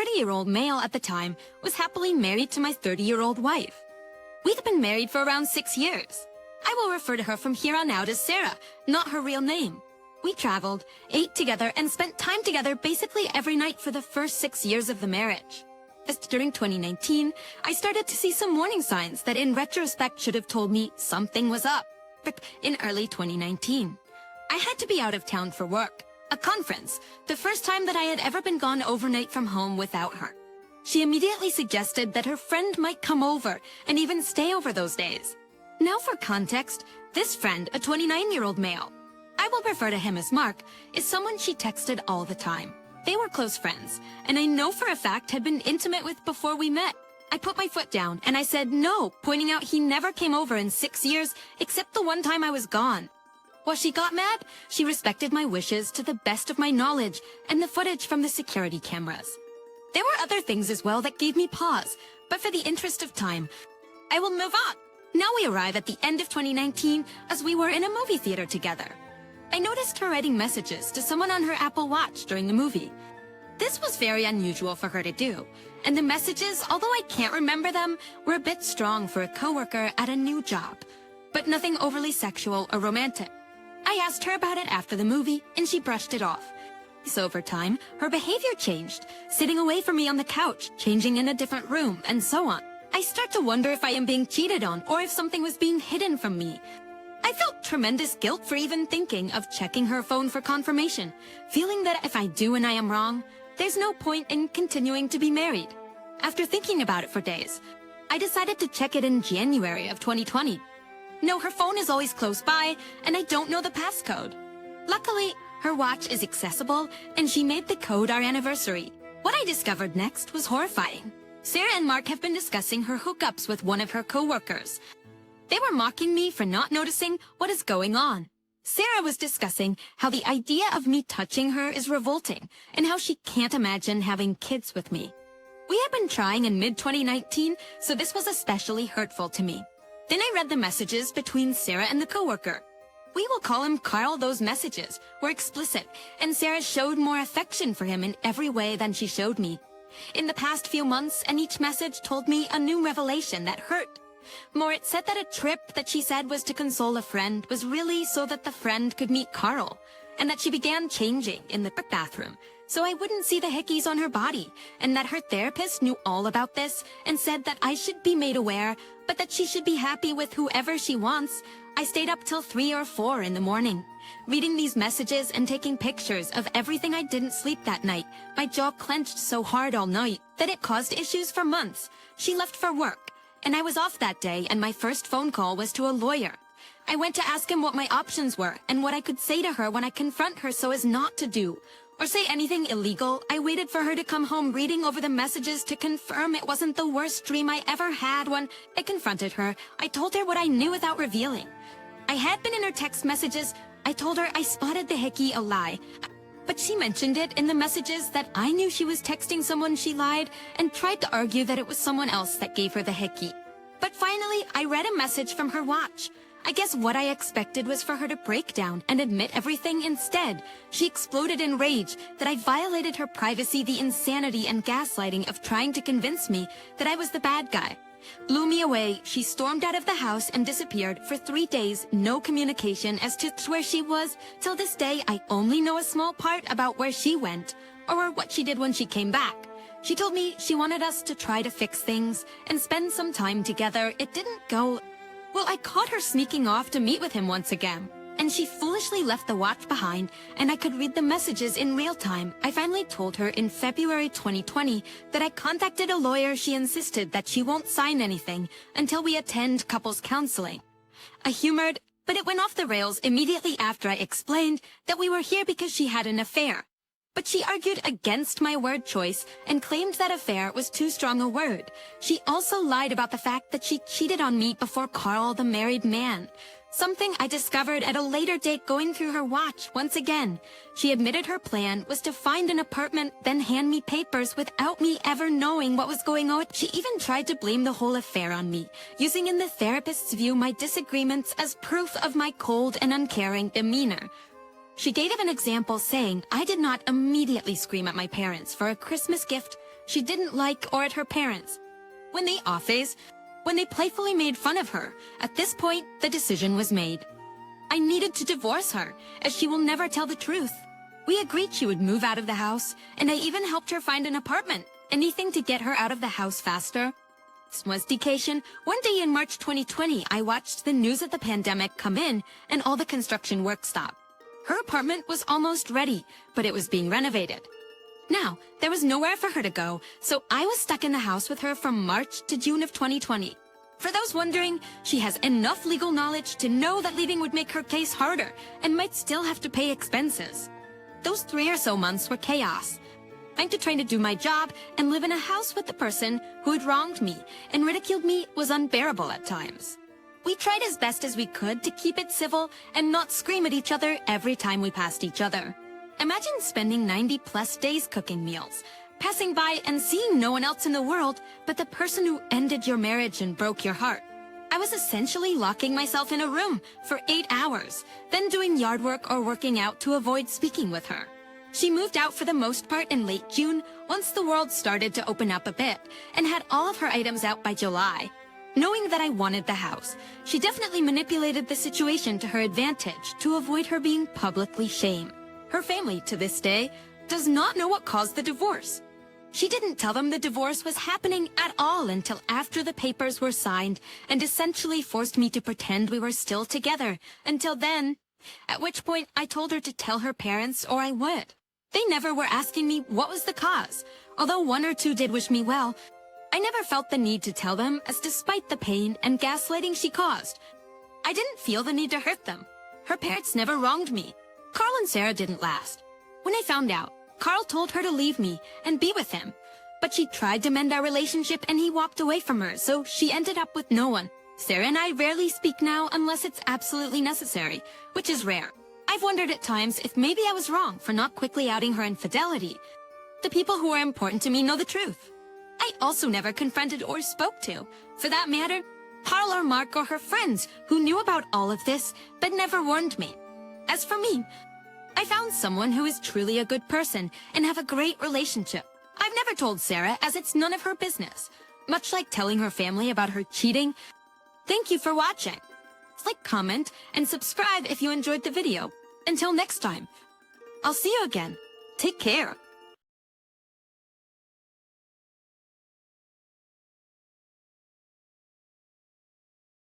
30-year-old male at the time was happily married to my 30-year-old wife. We'd been married for around 6 years. I will refer to her from here on out as Sarah, not her real name. We traveled, ate together, and spent time together basically every night for the first 6 years of the marriage. Just during 2019, I started to see some warning signs that in retrospect should have told me something was up. In early 2019, I had to be out of town for work, a conference, the first time that I had ever been gone overnight from home without her. She immediately suggested that her friend might come over and even stay over those days. Now for context, this friend, a 29-year-old male, I will refer to him as Mark, is someone she texted all the time. They were close friends, and I know for a fact had been intimate with before we met. I put my foot down and I said no, pointing out he never came over in 6 years except the one time I was gone. While she got mad, she respected my wishes to the best of my knowledge and the footage from the security cameras. There were other things as well that gave me pause, but for the interest of time, I will move on. Now we arrive at the end of 2019 as we were in a movie theater together. I noticed her writing messages to someone on her Apple Watch during the movie. This was very unusual for her to do, and the messages, although I can't remember them, were a bit strong for a coworker at a new job, but nothing overly sexual or romantic. I asked her about it after the movie, and she brushed it off. So over time, her behavior changed, sitting away from me on the couch, changing in a different room, and so on. I start to wonder if I am being cheated on or if something was being hidden from me. I felt tremendous guilt for even thinking of checking her phone for confirmation, feeling that if I do and I am wrong, there's no point in continuing to be married. After thinking about it for days, I decided to check it in January of 2020. No, her phone is always close by, and I don't know the passcode. Luckily, her watch is accessible, and she made the code our anniversary. What I discovered next was horrifying. Sarah and Mark have been discussing her hookups with one of her coworkers. They were mocking me for not noticing what is going on. Sarah was discussing how the idea of me touching her is revolting, and how she can't imagine having kids with me. We had been trying in mid-2019, so this was especially hurtful to me. Then I read the messages between Sarah and the coworker. We will call him Carl. Those messages were explicit, and Sarah showed more affection for him in every way than she showed me. In the past few months, and each message told me a new revelation that hurt. More, it said that a trip that she said was to console a friend was really so that the friend could meet Carl, and that she began changing in the bathroom so I wouldn't see the hickeys on her body, and that her therapist knew all about this and said that I should be made aware, but that she should be happy with whoever she wants. I stayed up till 3 or 4 in the morning, reading these messages and taking pictures of everything. I didn't sleep that night. My jaw clenched so hard all night that it caused issues for months. She left for work, and I was off that day, and my first phone call was to a lawyer. I went to ask him what my options were and what I could say to her when I confront her so as not to do or say anything illegal. I waited for her to come home, reading over the messages to confirm it wasn't the worst dream I ever had. When I confronted her, I told her what I knew without revealing. I had been in her text messages. I told her I spotted the hickey, a lie. But she mentioned it in the messages that I knew she was texting someone. She lied and tried to argue that it was someone else that gave her the hickey. But finally, I read a message from her watch. I guess what I expected was for her to break down and admit everything. Instead, she exploded in rage that I violated her privacy, the insanity and gaslighting of trying to convince me that I was the bad guy. Blew me away. She stormed out of the house and disappeared for 3 days. No communication as to where she was. Till this day, I only know a small part about where she went or what she did when she came back. She told me she wanted us to try to fix things and spend some time together. It didn't go. Well, I caught her sneaking off to meet with him once again, and she foolishly left the watch behind, and I could read the messages in real time. I finally told her in February 2020 that I contacted a lawyer. She insisted that she won't sign anything until we attend couples counseling. I humored, but it went off the rails immediately after I explained that we were here because she had an affair. But she argued against my word choice and claimed that affair was too strong a word. She also lied about the fact that she cheated on me before Carl, the married man. Something I discovered at a later date going through her watch once again. She admitted her plan was to find an apartment, then hand me papers without me ever knowing what was going on. She even tried to blame the whole affair on me, using in the therapist's view my disagreements as proof of my cold and uncaring demeanor. She gave an example saying I did not immediately scream at my parents for a Christmas gift. she didn't like or at her parents. When they off-phase, when they playfully made fun of her, at this point, the decision was made. I needed to divorce her, as she will never tell the truth. We agreed she would move out of the house, and I even helped her find an apartment, anything to get her out of the house faster. Was vacation. One day in March 2020, I watched the news of the pandemic come in, and all the construction work stopped. Her apartment was almost ready, but it was being renovated. Now, there was nowhere for her to go, so I was stuck in the house with her from March to June of 2020. For those wondering, she has enough legal knowledge to know that leaving would make her case harder and might still have to pay expenses. Those 3 or so months were chaos. Trying to do my job and live in a house with the person who had wronged me and ridiculed me was unbearable at times. We tried as best as we could to keep it civil and not scream at each other every time we passed each other. Imagine spending 90+ days cooking meals, passing by and seeing no one else in the world but the person who ended your marriage and broke your heart. I was essentially locking myself in a room for 8 hours, then doing yard work or working out to avoid speaking with her. She moved out for the most part in late June, once the world started to open up a bit, and had all of her items out by July. Knowing that I wanted the house, she definitely manipulated the situation to her advantage to avoid her being publicly shamed. Her family, to this day, does not know what caused the divorce. She didn't tell them the divorce was happening at all until after the papers were signed and essentially forced me to pretend we were still together until then, at which point I told her to tell her parents or I would. They never were asking me what was the cause, although 1 or 2 did wish me well. I never felt the need to tell them, as despite the pain and gaslighting she caused, I didn't feel the need to hurt them. Her parents never wronged me. Carl and Sarah didn't last. When I found out, Carl told her to leave me and be with him. But she tried to mend our relationship and he walked away from her, so she ended up with no one. Sarah and I rarely speak now unless it's absolutely necessary, which is rare. I've wondered at times if maybe I was wrong for not quickly outing her infidelity. The people who are important to me know the truth. I also never confronted or spoke to, for that matter, Carl or Mark or her friends who knew about all of this but never warned me. As for me, I found someone who is truly a good person and have a great relationship. I've never told Sarah as it's none of her business. Much like telling her family about her cheating. Thank you for watching. Like, comment, and subscribe if you enjoyed the video. Until next time, I'll see you again. Take care.